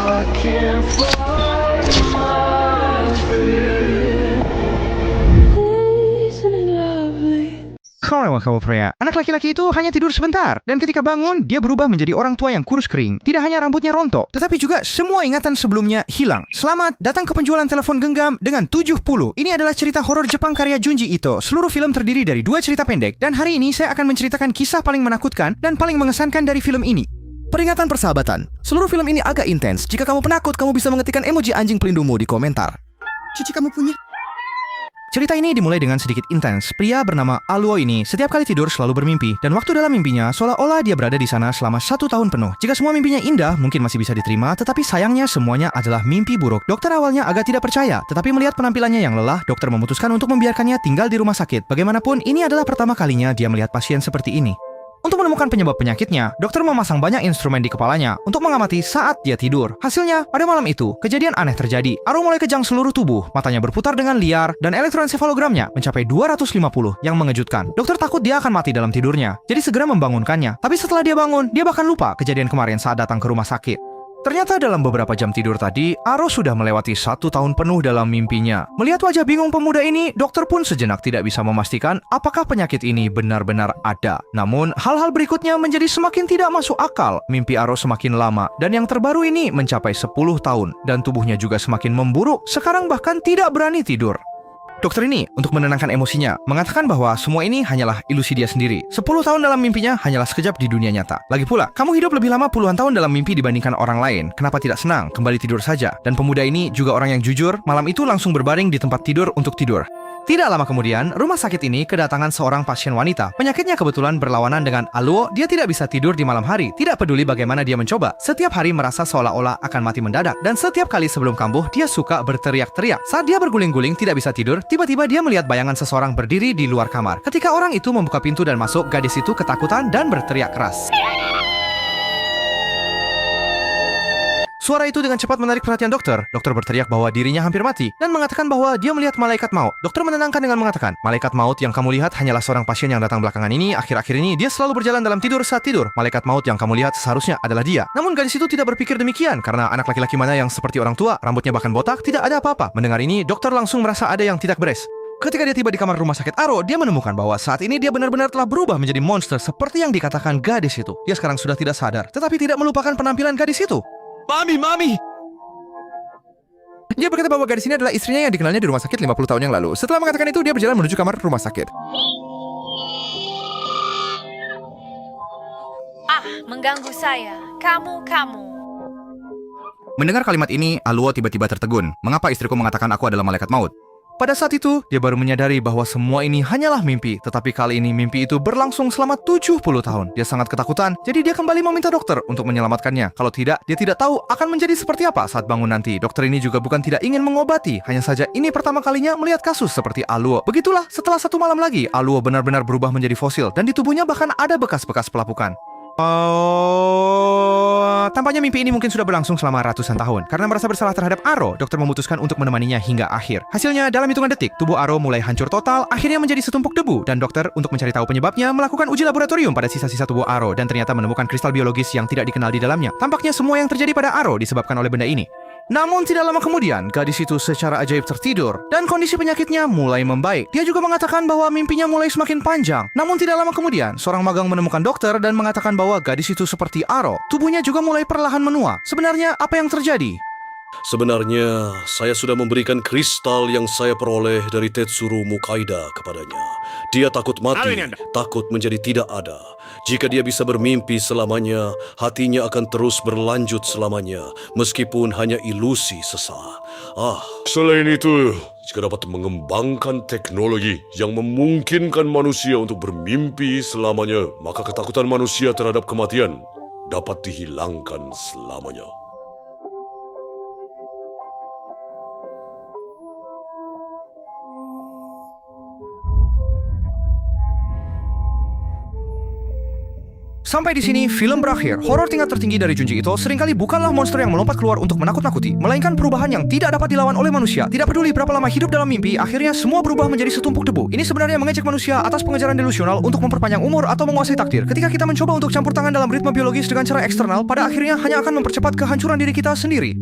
I can't find my fear. Isn't it lovely? Kalau kamu pria, anak laki-laki itu hanya tidur sebentar, dan ketika bangun, dia berubah menjadi orang tua yang kurus kering. Tidak hanya rambutnya rontok, tetapi juga semua ingatan sebelumnya hilang. Selamat datang ke penjualan telepon genggam dengan 70. Ini adalah cerita horor Jepang karya Junji Ito. Seluruh film terdiri dari 2 cerita pendek, dan hari ini saya akan menceritakan kisah paling menakutkan dan paling mengesankan dari film ini. Peringatan persahabatan. Seluruh film ini agak intens. Jika kamu penakut, kamu bisa mengetikkan emoji anjing pelindungmu di komentar. Cici kamu punya. Cerita ini dimulai dengan sedikit intens. Pria bernama Aluo ini setiap kali tidur selalu bermimpi, dan waktu dalam mimpinya seolah-olah dia berada di sana selama 1 tahun penuh. Jika semua mimpinya indah, mungkin masih bisa diterima, tetapi sayangnya semuanya adalah mimpi buruk. Dokter awalnya agak tidak percaya, tetapi melihat penampilannya yang lelah, dokter memutuskan untuk membiarkannya tinggal di rumah sakit. Bagaimanapun, ini adalah pertama kalinya dia melihat pasien seperti ini. Untuk menemukan penyebab penyakitnya, dokter memasang banyak instrumen di kepalanya untuk mengamati saat dia tidur. Hasilnya, pada malam itu, kejadian aneh terjadi. Aro mulai kejang seluruh tubuh, matanya berputar dengan liar, dan elektroensefalogramnya mencapai 250 yang mengejutkan. Dokter takut dia akan mati dalam tidurnya, jadi segera membangunkannya. Tapi setelah dia bangun, dia bahkan lupa kejadian kemarin saat datang ke rumah sakit. Ternyata dalam beberapa jam tidur tadi, Aro sudah melewati 1 tahun penuh dalam mimpinya. Melihat wajah bingung pemuda ini, dokter pun sejenak tidak bisa memastikan apakah penyakit ini benar-benar ada. Namun, hal-hal berikutnya menjadi semakin tidak masuk akal. Mimpi Aro semakin lama, dan yang terbaru ini mencapai 10 tahun. Dan tubuhnya juga semakin memburuk, sekarang bahkan tidak berani tidur. Dokter ini, untuk menenangkan emosinya, mengatakan bahwa semua ini hanyalah ilusi dia sendiri. 10 tahun dalam mimpinya hanyalah sekejap di dunia nyata. Lagi pula, kamu hidup lebih lama puluhan tahun dalam mimpi dibandingkan orang lain. Kenapa tidak senang? Kembali tidur saja. Dan pemuda ini juga orang yang jujur, malam itu langsung berbaring di tempat tidur untuk tidur. Tidak lama kemudian, rumah sakit ini kedatangan seorang pasien wanita. Penyakitnya kebetulan berlawanan dengan Aluo. Dia tidak bisa tidur di malam hari. Tidak peduli bagaimana dia mencoba. Setiap hari merasa seolah-olah akan mati mendadak. Dan setiap kali sebelum kambuh, dia suka berteriak-teriak. Saat dia berguling-guling tidak bisa tidur, tiba-tiba dia melihat bayangan seseorang berdiri di luar kamar. Ketika orang itu membuka pintu dan masuk, gadis itu ketakutan dan berteriak keras. Suara itu dengan cepat menarik perhatian dokter. Dokter berteriak bahwa dirinya hampir mati dan mengatakan bahwa dia melihat malaikat maut. Dokter menenangkan dengan mengatakan, malaikat maut yang kamu lihat hanyalah seorang pasien yang datang belakangan ini. Akhir-akhir ini dia selalu berjalan dalam tidur saat tidur. Malaikat maut yang kamu lihat seharusnya adalah dia. Namun gadis itu tidak berpikir demikian karena anak laki-laki mana yang seperti orang tua, rambutnya bahkan botak, tidak ada apa-apa. Mendengar ini, dokter langsung merasa ada yang tidak beres. Ketika dia tiba di kamar rumah sakit Aro, dia menemukan bahwa saat ini dia benar-benar telah berubah menjadi monster seperti yang dikatakan gadis itu. Dia sekarang sudah tidak sadar, tetapi tidak melupakan penampilan gadis itu. Mami! Dia berkata bahwa gadis ini adalah istrinya yang dikenalnya di rumah sakit 50 tahun yang lalu. Setelah mengatakan itu, dia berjalan menuju kamar rumah sakit. Mengganggu saya. Kamu. Mendengar kalimat ini, Aluo tiba-tiba tertegun. Mengapa istriku mengatakan aku adalah malaikat maut? Pada saat itu, dia baru menyadari bahwa semua ini hanyalah mimpi. Tetapi kali ini mimpi itu berlangsung selama 70 tahun. Dia sangat ketakutan, jadi dia kembali meminta dokter untuk menyelamatkannya. Kalau tidak, dia tidak tahu akan menjadi seperti apa saat bangun nanti. Dokter ini juga bukan tidak ingin mengobati. Hanya saja ini pertama kalinya melihat kasus seperti Aluo. Begitulah, setelah 1 malam lagi, Aluo benar-benar berubah menjadi fosil. Dan di tubuhnya bahkan ada bekas-bekas pelapukan. Tampaknya mimpi ini mungkin sudah berlangsung selama ratusan tahun. Karena merasa bersalah terhadap Aro, dokter memutuskan untuk menemaninya hingga akhir. Hasilnya, dalam hitungan detik, tubuh Aro mulai hancur total, akhirnya menjadi setumpuk debu. Dan dokter, untuk mencari tahu penyebabnya, melakukan uji laboratorium pada sisa-sisa tubuh Aro dan ternyata menemukan kristal biologis yang tidak dikenal di dalamnya. Tampaknya semua yang terjadi pada Aro disebabkan oleh benda ini. Namun tidak lama kemudian, gadis itu secara ajaib tertidur dan kondisi penyakitnya mulai membaik. Dia juga mengatakan bahwa mimpinya mulai semakin panjang. Namun tidak lama kemudian, seorang magang menemukan dokter dan mengatakan bahwa gadis itu seperti Aro. Tubuhnya juga mulai perlahan menua. Sebenarnya apa yang terjadi? Sebenarnya, saya sudah memberikan kristal yang saya peroleh dari Tetsuro Mukaida kepadanya. Dia takut mati, takut menjadi tidak ada. Jika dia bisa bermimpi selamanya, hatinya akan terus berlanjut selamanya, meskipun hanya ilusi sesaat. Selain itu, jika dapat mengembangkan teknologi yang memungkinkan manusia untuk bermimpi selamanya, maka ketakutan manusia terhadap kematian dapat dihilangkan selamanya. Sampai di sini, film berakhir. Horor tingkat tertinggi dari Junji Ito seringkali bukanlah monster yang melompat keluar untuk menakut-nakuti, melainkan perubahan yang tidak dapat dilawan oleh manusia. Tidak peduli berapa lama hidup dalam mimpi, akhirnya semua berubah menjadi setumpuk debu. Ini sebenarnya mengejek manusia atas pengejaran delusional untuk memperpanjang umur atau menguasai takdir. Ketika kita mencoba untuk campur tangan dalam ritme biologis dengan cara eksternal, pada akhirnya hanya akan mempercepat kehancuran diri kita sendiri.